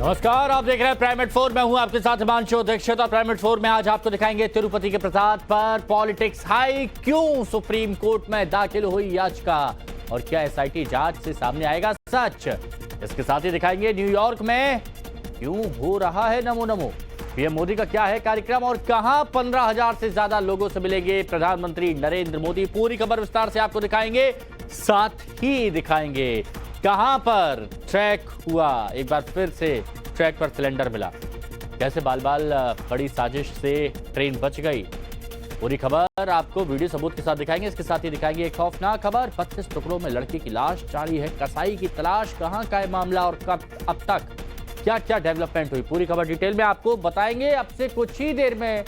नमस्कार, आप देख रहे हैं प्राइम 4। मैं हूं आपके साथ हिमांशु दीक्षित और प्राइम 4 में आज आपको दिखाएंगे तिरुपति के प्रसाद पर पॉलिटिक्स हाई क्यों, सुप्रीम कोर्ट में दाखिल हुई याचिका और क्या एसआईटी जांच से सामने आएगा सच। इसके साथ ही दिखाएंगे न्यूयॉर्क में क्यों हो रहा है नमो नमो, पीएम मोदी का क्या है कार्यक्रम और कहां 15,000 से ज्यादा लोगों से मिलेंगे प्रधानमंत्री नरेंद्र मोदी। पूरी खबर विस्तार से आपको दिखाएंगे, साथ ही दिखाएंगे कहां पर ट्रैक हुआ, एक बार फिर से ट्रैक पर सिलेंडर मिला, कैसे बाल बाल बड़ी साजिश से ट्रेन बच गई। पूरी खबर आपको वीडियो सबूत के साथ दिखाएंगे। इसके साथ ही दिखाएंगे एक खौफनाक खबर, 32 टुकड़ों में लड़की की लाश, जारी है कसाई की तलाश, कहां का है मामला और कब अब तक क्या क्या डेवलपमेंट हुई। पूरी खबर डिटेल में आपको बताएंगे अब से कुछ ही देर में।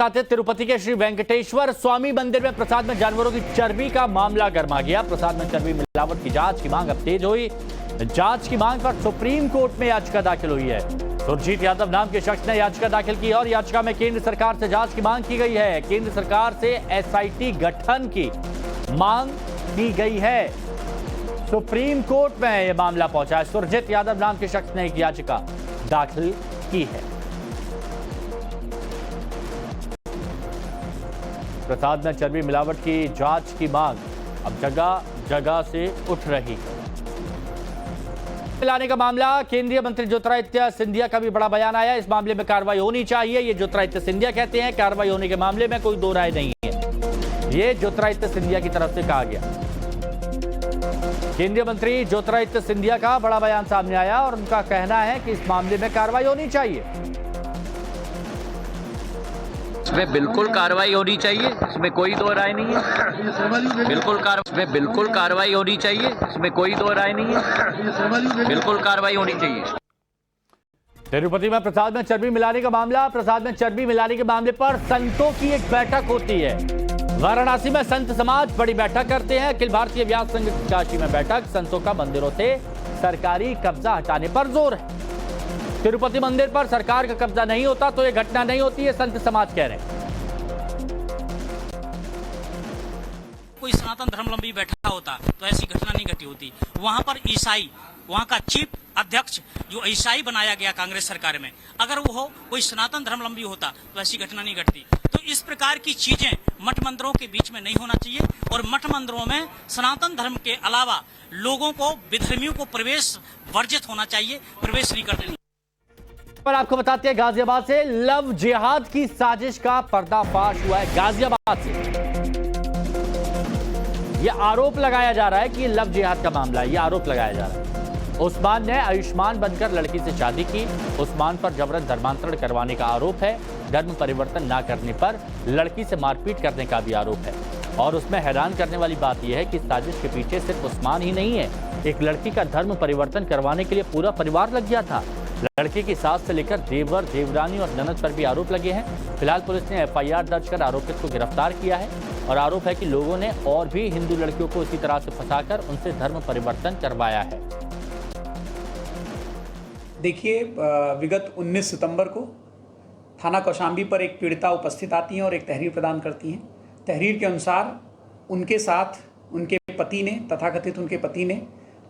तिरुपति के श्री वेंकटेश्वर स्वामी मंदिर में प्रसाद में जानवरों की चर्बी का मामला गर्मा गया। प्रसाद में चर्बी मिलावट की जांच की मांग अब तेज हुई। जांच की मांग पर सुप्रीम कोर्ट में याचिका दाखिल हुई है। सुरजीत यादव नाम के शख्स ने याचिका दाखिल की और याचिका में केंद्र सरकार से जांच की मांग की गई है। केंद्र सरकार से एसआईटी गठन की मांग की गई है। सुप्रीम कोर्ट में यह मामला पहुंचा है। सुरजीत यादव नाम के शख्स ने एक याचिका दाखिल की है। प्रसाद में चर्बी मिलावट की जांच की मांग अब जगह जगह से उठ रही है। मिलाने का मामला, केंद्रीय मंत्री ज्योतिरादित्य सिंधिया का भी बड़ा बयान आया। इस मामले में कार्रवाई होनी चाहिए, ये ज्योतिरादित्य सिंधिया कहते हैं। कार्रवाई होने के मामले में कोई दो राय नहीं है, ये ज्योतिरादित्य सिंधिया की तरफ से कहा गया। केंद्रीय मंत्री ज्योतिरादित्य सिंधिया का बड़ा बयान सामने आया और उनका कहना है कि इस मामले में कार्रवाई होनी चाहिए। इसमें बिल्कुल कार्रवाई होनी चाहिए, इसमें कोई दो राय नहीं है। बिल्कुल कार्रवाई होनी चाहिए, इसमें कोई दो राय नहीं है। बिल्कुल कार्रवाई होनी चाहिए। तिरुपति में प्रसाद में चर्बी मिलाने का मामला, प्रसाद में चर्बी मिलाने के मामले पर संतों की एक बैठक होती है। वाराणसी में संत समाज बड़ी बैठक करते हैं। अखिल भारतीय व्यास संघ काशी में बैठक, संतों का मंदिरों से सरकारी कब्जा हटाने पर जोर है। तिरुपति मंदिर पर सरकार का कब्जा नहीं होता तो यह घटना नहीं होती है, संत समाज कह रहे हैं। कोई सनातन धर्मावलंबी बैठा होता तो ऐसी घटना नहीं घटी होती। वहां पर ईसाई, वहां का चीफ अध्यक्ष जो ईसाई बनाया गया कांग्रेस सरकार में, अगर वो कोई सनातन धर्मावलंबी होता तो ऐसी घटना नहीं घटती। तो इस प्रकार की चीजें मठ मंदिरों के बीच में नहीं होना चाहिए और मठ मंदिरों में सनातन धर्म के अलावा लोगों को, विधर्मियों को प्रवेश वर्जित होना चाहिए, प्रवेश नहीं करने। पर आपको बताते हैं गाजियाबाद से लव जिहाद की साजिश का पर्दाफाश हुआ है। गाजियाबाद से यह आरोप लगाया जा रहा है कि लव जिहाद का मामला है, यह आरोप लगाया जा रहा है। उस्मान ने आयुष्मान बनकर लड़की से शादी की। उस्मान पर जबरन धर्मांतरण करवाने का आरोप है। धर्म परिवर्तन ना करने पर लड़की से मारपीट करने का भी आरोप है। और उसमें हैरान करने वाली बात यह है कि साजिश के पीछे सिर्फ उस्मान ही नहीं है, एक लड़की का धर्म परिवर्तन करवाने के लिए पूरा परिवार लग गया था। लड़की की सास से लेकर देवर, देवरानी और ननद पर भी आरोप लगे हैं। फिलहाल पुलिस ने एफआईआर दर्ज कर आरोपित को गिरफ्तार किया है और आरोप है कि लोगों ने और भी हिंदू लड़कियों को इसी तरह से फंसाकर उनसे धर्म परिवर्तन करवाया है। देखिए, विगत 19 सितंबर को थाना कौशाम्बी पर एक पीड़िता उपस्थित आती हैं और एक तहरीर प्रदान करती हैं। तहरीर के अनुसार उनके साथ उनके पति ने, तथाकथित उनके पति ने,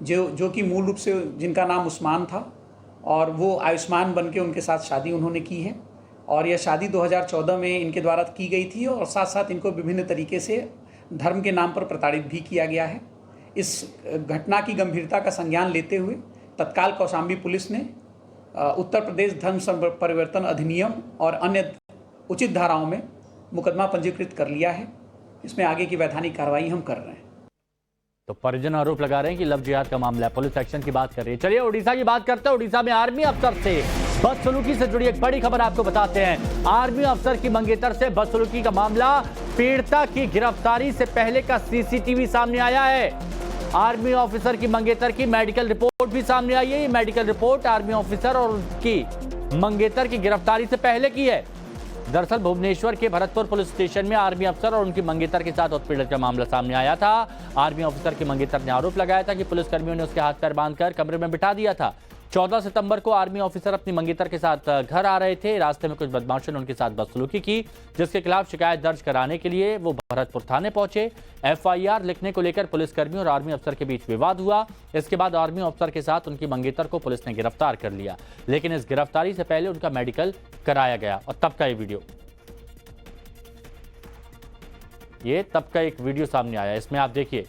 जो कि मूल रूप से जिनका नाम उस्मान था और वो आयुष्मान बन के उनके साथ शादी उन्होंने की है। और यह शादी 2014 में इनके द्वारा की गई थी और साथ साथ इनको विभिन्न तरीके से धर्म के नाम पर प्रताड़ित भी किया गया है। इस घटना की गंभीरता का संज्ञान लेते हुए तत्काल कौशाम्बी पुलिस ने उत्तर प्रदेश धर्म परिवर्तन अधिनियम और अन्य उचित धाराओं में मुकदमा पंजीकृत कर लिया है। इसमें आगे की वैधानिक कार्रवाई हम कर रहे हैं। तो परिजन आरोप लगा रहे हैं कि लव जिहाद का मामला है, पुलिस एक्शन की बात कर रही है। चलिए उड़ीसा की बात करते हैं। उड़ीसा में आर्मी अफसर से बदसलूकी से जुड़ी एक बड़ी खबर आपको बताते हैं। आर्मी अफसर की मंगेतर से बदसलूकी का मामला, पीड़िता की गिरफ्तारी से पहले का सीसीटीवी सामने आया है। आर्मी ऑफिसर की मंगेतर की मेडिकल रिपोर्ट भी सामने आई है। ये मेडिकल रिपोर्ट आर्मी ऑफिसर और उसकी मंगेतर की गिरफ्तारी से पहले की है। दरअसल भुवनेश्वर के भरतपुर पुलिस स्टेशन में आर्मी अफसर और उनकी मंगेतर के साथ उत्पीड़न का मामला सामने आया था। आर्मी ऑफिसर की मंगेतर ने आरोप लगाया था कि पुलिसकर्मियों ने उसके हाथ पैर बांधकर कमरे में बिठा दिया था 14 सितंबर को आर्मी ऑफिसर अपनी मंगेतर के साथ घर आ रहे थे। रास्ते में कुछ बदमाशों ने उनके साथ बदसलूकी की, जिसके खिलाफ शिकायत दर्ज कराने के लिए वो भरतपुर थाने पहुंचे। एफआईआर लिखने को लेकर पुलिसकर्मी और आर्मी अफसर के बीच विवाद हुआ। इसके बाद आर्मी अफसर के साथ उनकी मंगेतर को पुलिस ने गिरफ्तार कर लिया, लेकिन इस गिरफ्तारी से पहले उनका मेडिकल कराया गया। और तब का ये वीडियो, ये तब का एक वीडियो सामने आया, इसमें आप देखिए।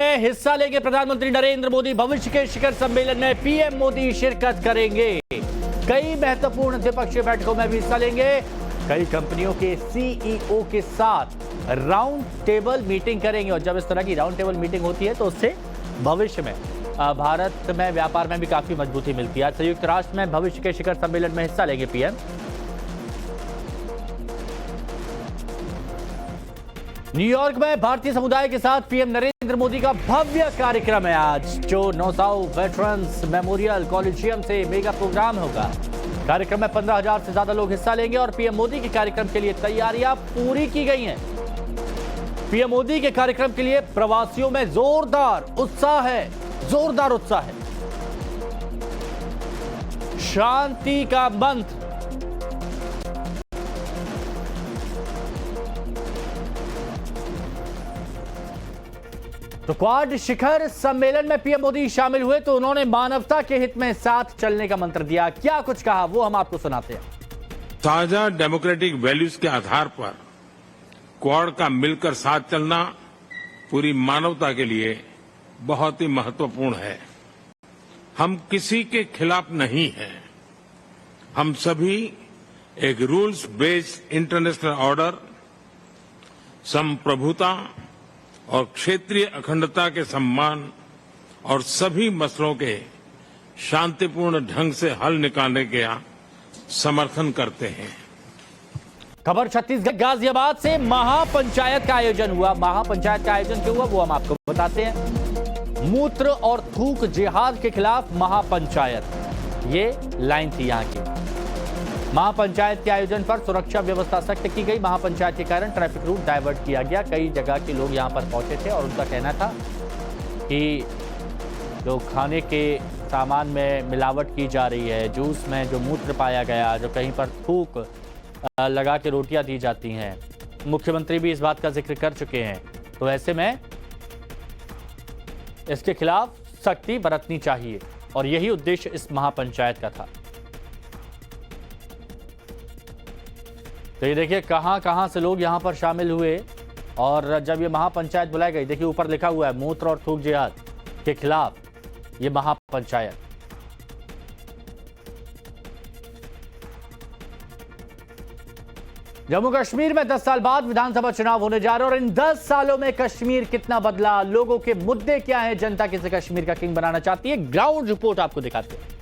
हिस्सा लेंगे प्रधानमंत्री नरेंद्र मोदी। भविष्य के शिखर सम्मेलन में पीएम मोदी शिरकत करेंगे। कई महत्वपूर्ण द्विपक्षीय बैठकों में भी हिस्सा लेंगे। कई कंपनियों के सीईओ के साथ राउंड टेबल मीटिंग करेंगे। और जब इस तरह की राउंड टेबल मीटिंग होती है तो उससे भविष्य में भारत में व्यापार में भी काफी मजबूती मिलती है। संयुक्त राष्ट्र में भविष्य के शिखर सम्मेलन में हिस्सा लेंगे पीएम। न्यूयॉर्क में भारतीय समुदाय के साथ पीएम नरेंद्र मोदी का भव्य कार्यक्रम है आज, जो नौसाउ वेटरन्स मेमोरियल कॉलेजियम से मेगा प्रोग्राम होगा। कार्यक्रम में 15,000 से ज्यादा लोग हिस्सा लेंगे और पीएम मोदी के कार्यक्रम के लिए तैयारियां पूरी की गई हैं। पीएम मोदी के कार्यक्रम के लिए प्रवासियों में जोरदार उत्साह है, जोरदार उत्साह है। शांति का मंत्र, तो क्वाड शिखर सम्मेलन में पीएम मोदी शामिल हुए तो उन्होंने मानवता के हित में साथ चलने का मंत्र दिया। क्या कुछ कहा वो हम आपको सुनाते हैं। साझा डेमोक्रेटिक वैल्यूज के आधार पर क्वाड का मिलकर साथ चलना पूरी मानवता के लिए बहुत ही महत्वपूर्ण है। हम किसी के खिलाफ नहीं हैं। हम सभी एक रूल्स बेस्ड इंटरनेशनल ऑर्डर, संप्रभुता और क्षेत्रीय अखंडता के सम्मान और सभी मसलों के शांतिपूर्ण ढंग से हल निकालने का समर्थन करते हैं। खबर छत्तीसगढ़ गाजियाबाद से महापंचायत का आयोजन हुआ। महापंचायत का आयोजन क्यों हुआ वो हम आपको बताते हैं। मूत्र और थूक जिहाद के खिलाफ महापंचायत, ये लाइन थी यहाँ की। महापंचायत के आयोजन पर सुरक्षा व्यवस्था सख्त की गई। महापंचायत के कारण ट्रैफिक रूट डाइवर्ट किया गया। कई जगह के लोग यहां पर पहुंचे थे और उनका कहना था कि जो खाने के सामान में मिलावट की जा रही है, जूस में जो मूत्र पाया गया, जो कहीं पर थूक लगा के रोटियां दी जाती हैं, मुख्यमंत्री भी इस बात का जिक्र कर चुके हैं। तो ऐसे में इसके खिलाफ सख्ती बरतनी चाहिए और यही उद्देश्य इस महापंचायत का था। तो ये देखिए कहां कहां से लोग यहां पर शामिल हुए और जब ये महापंचायत बुलाई गई, देखिए ऊपर लिखा हुआ है मूत्र और थूक जिहाद के खिलाफ ये महापंचायत। जम्मू कश्मीर में 10 साल बाद विधानसभा चुनाव होने जा रहे हैं और इन 10 सालों में कश्मीर कितना बदला, लोगों के मुद्दे क्या हैं, जनता किसे कश्मीर का किंग बनाना चाहती है, ग्राउंड रिपोर्ट आपको दिखाते हैं।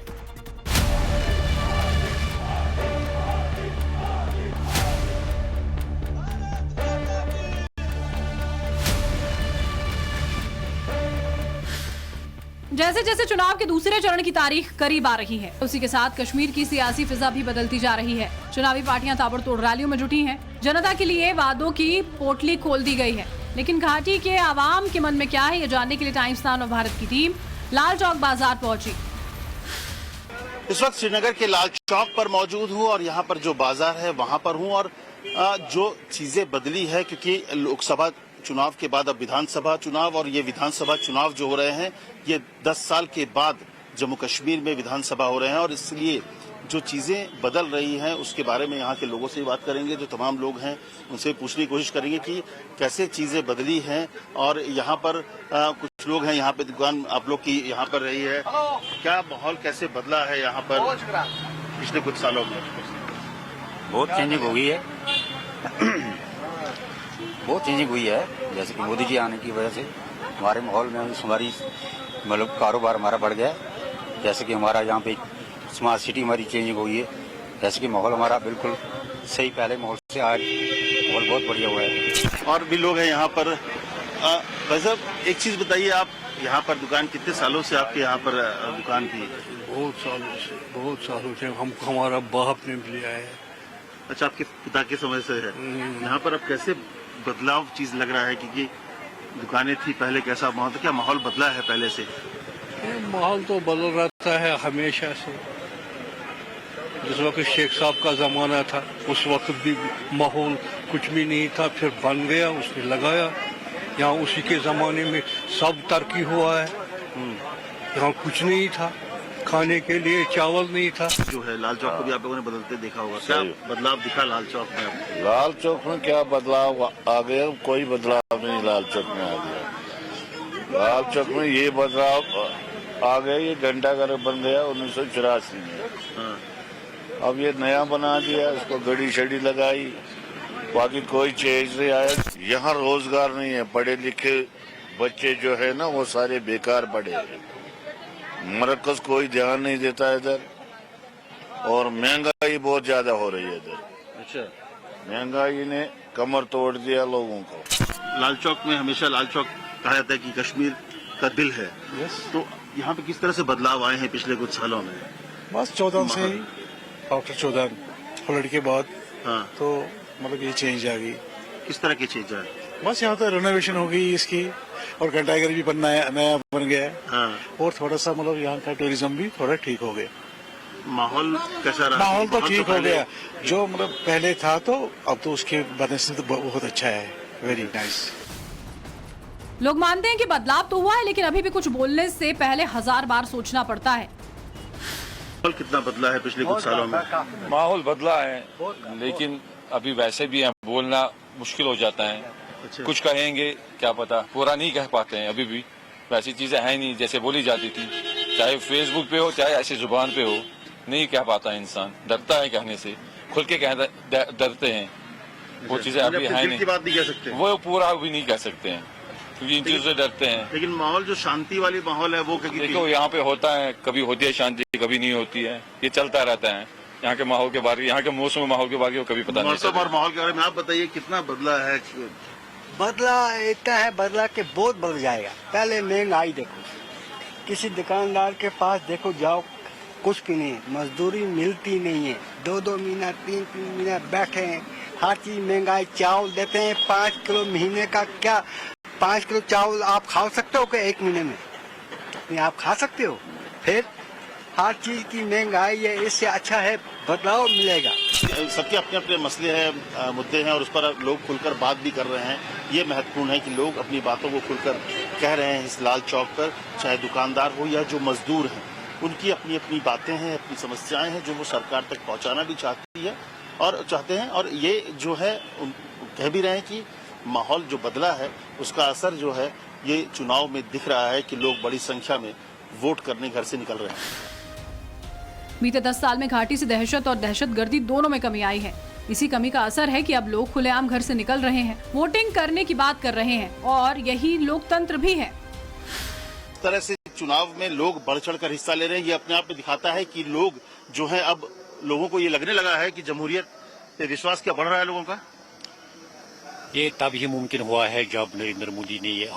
जैसे जैसे चुनाव के दूसरे चरण की तारीख करीब आ रही है, उसी के साथ कश्मीर की सियासी फिजा भी बदलती जा रही है। चुनावी पार्टियां ताबड़तोड़ रैलियों में जुटी हैं। जनता के लिए वादों की पोटली खोल दी गई है, लेकिन घाटी के आवाम के मन में क्या है, ये जानने के लिए टाइम्स नाउ ऑफ भारत की टीम लाल चौक बाजार पहुंची। इस वक्त श्रीनगर के लाल चौक पर मौजूद हूँ और यहाँ पर जो बाजार है वहाँ पर हूँ और जो चीजें बदली है, क्योंकि लोकसभा चुनाव के बाद अब विधानसभा चुनाव और ये विधानसभा चुनाव जो हो रहे हैं ये 10 साल के बाद जम्मू कश्मीर में विधानसभा हो रहे हैं और इसलिए जो चीजें बदल रही हैं उसके बारे में यहाँ के लोगों से बात करेंगे। जो तमाम लोग हैं उनसे पूछने की कोशिश करेंगे कि कैसे चीजें बदली हैं और यहाँ पर कुछ लोग हैं, यहाँ पे दुकान आप लोग की यहाँ पर रही है, क्या माहौल कैसे बदला है यहाँ पर पिछले कुछ सालों में? बहुत चेंजिंग हो गई है, बहुत चेंजिंग हुई है। जैसे कि मोदी जी आने की वजह से हमारे माहौल में हमारी मतलब कारोबार हमारा बढ़ गया है। जैसे कि हमारा यहाँ पे स्मार्ट सिटी हमारी चेंजिंग हुई है। जैसे कि माहौल हमारा बिल्कुल सही, पहले माहौल से आज माहौल बहुत बढ़िया हुआ है। और भी लोग हैं यहाँ पर। भाई साहब एक चीज बताइए, आप यहाँ पर दुकान कितने सालों से आपके यहाँ पर दुकान थी? बहुत सालों से हमारा बाप ने लिया है। अच्छा, आपके पिता के समय से है यहाँ पर। अब कैसे बदलाव चीज लग रहा है, क्योंकि दुकानें थी पहले, कैसा माहौल था, क्या माहौल बदला है पहले से? ये माहौल तो बदल रहता है हमेशा से। जिस वक्त शेख साहब का जमाना था उस वक्त भी माहौल कुछ भी नहीं था, फिर बन गया, उसने लगाया। यहाँ उसी के जमाने में सब तरक्की हुआ है। यहाँ कुछ नहीं था, खाने के लिए चावल नहीं था। जो है लाल चौक को भी आप लोगों ने बदलते देखा होगा, क्या बदलाव दिखा लाल चौक में आपको? लाल चौक में क्या बदलाव आ गया? कोई बदलाव नहीं लाल चौक में आ गया। लाल चौक में ये बदलाव आ गया, ये घंटाघर बन गया 1984 में। अब ये नया बना दिया, इसको गड़ी शड़ी लगाई, बाकी कोई चेंज नहीं आया। यहाँ रोजगार नहीं है, पढ़े लिखे बच्चे जो है ना वो सारे बेकार पड़े हैं। मरकज कोई ध्यान नहीं देता इधर, और महंगाई बहुत ज्यादा हो रही है इधर। अच्छा, महंगाई ने कमर तोड़ दिया लोगों को। लाल चौक में हमेशा लाल चौक कहा जाता है कि कश्मीर का दिल है। तो यहाँ पे किस तरह से बदलाव आए हैं पिछले कुछ सालों में? बस 14 से ही, आफ्टर 14 फ्लड के बाद हाँ, तो मतलब ये चेंज आ गई। किस तरह की चीज है? बस यहाँ तो रेनोवेशन हो गई इसकी, और घंटाघर भी नया बन गया है। हाँ, और थोड़ा सा मतलब यहाँ का टूरिज्म भी थोड़ा ठीक हो गया। माहौल कैसा रहा? माहौल तो ठीक हो गया, जो मतलब पहले था, तो अब तो उसके बनस्बत तो बहुत अच्छा है। Very nice. लोग मानते हैं कि बदलाव तो हुआ है, लेकिन अभी भी कुछ बोलने से पहले 1000 बार सोचना पड़ता है। माहौल कितना बदला है पिछले कुछ सालों में? माहौल बदला है, लेकिन अभी वैसे भी है, बोलना मुश्किल हो जाता है। अच्छा। कुछ कहेंगे क्या पता, पूरा नहीं कह पाते हैं। अभी भी वैसी चीजें हैं नहीं जैसे बोली जाती थी, चाहे फेसबुक पे हो चाहे ऐसी जुबान पे हो, नहीं कह पाता है इंसान, डरता है कहने से, खुल के डरते हैं। वो चीजें अभी है नहीं, बात नहीं कह सकते, वो पूरा अभी नहीं कह सकते हैं क्योंकि इन चीजों से डरते हैं। लेकिन माहौल जो शांति वाली माहौल है वो देखो यहाँ पे होता है, कभी होती है शांति, कभी नहीं होती है, ये चलता रहता है। यहाँ के माहौल के बारे, यहाँ के मौसम और माहौल के बारे में कभी पता नहीं। मौसम और माहौल के बारे में आप बताइए, कितना बदला है? बदला इतना है, बदला के बहुत बदल जाएगा। पहले महंगाई देखो, किसी दुकानदार के पास देखो जाओ, कुछ भी नहीं है, मजदूरी मिलती नहीं है, 2-2 महीना 3-3 महीना बैठे हैं, हर चीज महंगाई। चावल देते हैं 5 किलो महीने का, क्या 5 किलो चावल आप खा सकते हो क्या 1 महीने में? नहीं, आप खा सकते हो। फिर हर चीज की महंगाई है, इससे अच्छा है बदलाव मिलेगा। सबके अपने अपने मसले हैं, मुद्दे हैं, और उस पर लोग खुलकर बात भी कर रहे हैं। ये महत्वपूर्ण है कि लोग अपनी बातों को खुलकर कह रहे हैं इस लाल चौक पर, चाहे दुकानदार हो या जो मजदूर हैं, उनकी अपनी अपनी बातें हैं, अपनी समस्याएं हैं जो वो सरकार तक पहुंचाना भी चाहती है और चाहते हैं। और ये जो है कह भी रहे हैं कि माहौल जो बदला है उसका असर जो है ये चुनाव में दिख रहा है कि लोग बड़ी संख्या में वोट करने घर से निकल रहे हैं। बीते 10 साल में घाटी से दहशत और दहशतगर्दी दोनों में कमी आई है। इसी कमी का असर है कि अब लोग खुलेआम घर से निकल रहे हैं, वोटिंग करने की बात कर रहे हैं, और यही लोकतंत्र भी है। इस तरह से चुनाव में लोग बढ़ चढ़ कर हिस्सा ले रहे हैं, ये अपने आप में दिखाता है कि लोग जो है, अब लोगों को ये लगने लगा है कि जमहूरियत पे विश्वास क्या बढ़ रहा है लोगों का। ये तभी मुमकिन हुआ है जब नरेंद्र मोदी ने ये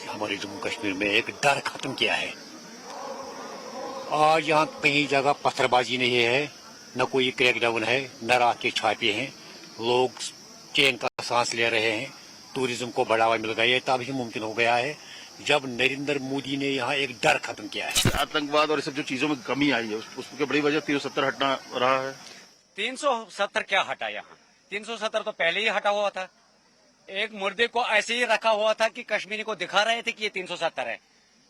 हमारे जम्मू कश्मीर में एक डर खत्म किया है। आज यहाँ कहीं जगह पत्थरबाजी नहीं है, न कोई क्रैकडाउन है, न रात के छापे हैं, लोग चैन का सांस ले रहे हैं, टूरिज्म को बढ़ावा मिल गया है। तभी मुमकिन हो गया है जब नरेंद्र मोदी ने यहाँ एक डर खत्म किया है। आतंकवाद और इस सब जो चीजों में कमी आई है उसकी बड़ी वजह 370 हटना रहा है। 370 क्या हटा? यहाँ 370 तो पहले ही हटा हुआ था। एक मुर्दे को ऐसे ही रखा हुआ था कि कश्मीरी को दिखा रहे थे कि ये 370 है,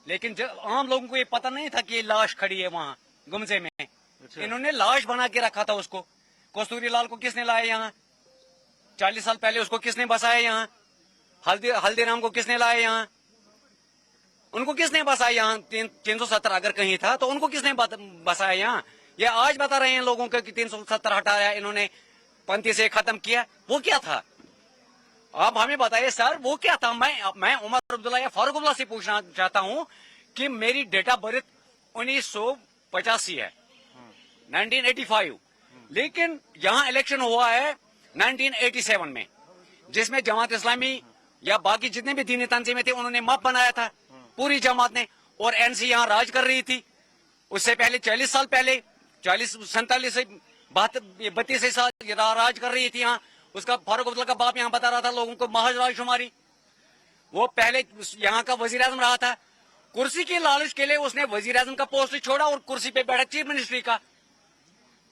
लेकिन आम लोगों को ये पता नहीं था कि ये लाश खड़ी है वहाँ गुमजे में। अच्छा। इन्होंने लाश बना के रखा था उसको। कस्तूरी लाल को किसने लाया यहाँ? 40 साल पहले उसको किसने बसाया यहाँ? हल्दीराम को किसने लाया यहाँ? उनको किसने बसाया यहाँ? 370 अगर कहीं था तो उनको किसने बसाया यहाँ? ये आज बता रहे हैं लोगों को कि 370 हटाया इन्होंने, पंथी से खत्म किया। वो क्या था? आप हमें बताइए सर, वो क्या था? मैं उमर अब्दुल्ला या फारूक अब्दुल्ला से पूछना चाहता हूँ कि मेरी डेट ऑफ बर्थ 1985 है, 1985, लेकिन यहाँ इलेक्शन हुआ है 1987 में, जिसमें जमात इस्लामी या बाकी जितने भी दीनी तंजीमें थे उन्होंने मप बनाया था पूरी जमात ने, और एनसी यहाँ राज कर रही थी। उससे पहले 40 साल पहले 47 से 32 साल राज कर रही थी यहाँ। उसका फारूक अब्दुल्ला का बाप यहाँ बता रहा था लोगों को महज राजकुमारी, वो पहले यहाँ का वजीर आजम रहा था, कुर्सी की लालच के लिए उसने वजीर आजम का पोस्ट छोड़ा और कुर्सी पे बैठा चीफ मिनिस्ट्री का।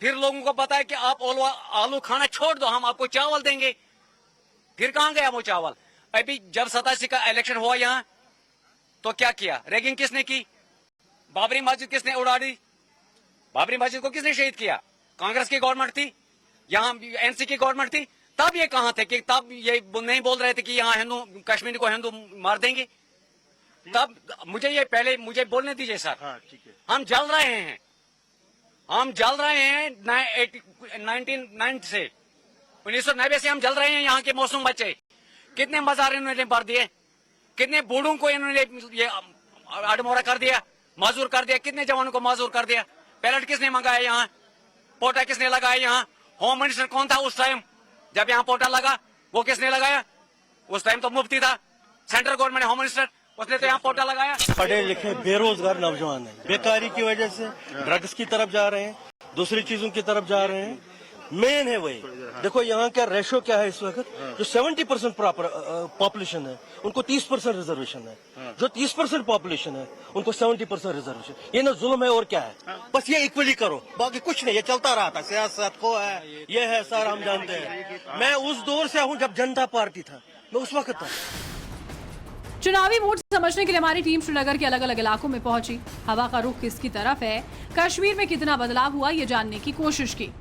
फिर लोगों को पता है कि आप आलू खाना छोड़ दो, हम आपको चावल देंगे। फिर कहां गया वो चावल? अभी जब 87 का इलेक्शन हुआ यहाँ, तो क्या किया? रैगिंग किसने की? बाबरी मस्जिद किसने उड़ा दी? बाबरी मस्जिद को किसने शहीद किया? कांग्रेस की गवर्नमेंट थी, यहाँ एनसी की गवर्नमेंट थी। तब ये कहां थे कि तब ये नहीं बोल रहे थे कि यहाँ हिंदू कश्मीर को हिंदू मार देंगे? तब मुझे बोलने दीजिए सर। हाँ, ठीक है। हम जल रहे हैं 1990 से 1990 से हम जल रहे हैं। यहाँ के मौसम बच्चे कितने मजार इन्होंने भर दिए, कितने बूढ़ों को इन्होंने ये अडमोरा कर दिया, माजूर कर दिया, कितने जवानों को माजूर कर दिया। पैलेट किसने मंगाया यहाँ? पोटा किसने लगाया यहाँ? होम मिनिस्टर कौन था उस टाइम जब यहाँ पोटा लगा? वो किसने लगाया? उस टाइम तो मुफ्ती था, सेंट्रल गवर्नमेंट होम मिनिस्टर, उसने तो यहाँ पोटा लगाया। पढ़े लिखे बेरोजगार नौजवान है, बेकारी की वजह से ड्रग्स की तरफ जा रहे हैं, दूसरी चीजों की तरफ जा रहे हैं। मेन है वही। देखो यहाँ का रेशो क्या है इस वक्त, जो 70% पॉपुलेशन है उनको 30% रिजर्वेशन है, जो 30% पॉपुलेशन है उनको 70% रिजर्वेशन। ये ना जुल्म है और क्या है? बस ये इक्वली करो, बाकी कुछ नहीं। ये चलता रहा था, सियासत को है, ये है सर, हम जानते हैं। मैं उस दौर से हूँ जब जनता पार्टी था, मैं उस वक्त था। चुनावी मूड समझने के लिए हमारी टीम श्रीनगर के अलग अलग इलाकों में पहुंची। हवा का रुख किसकी तरफ है, कश्मीर में कितना बदलाव हुआ, ये जानने की कोशिश की।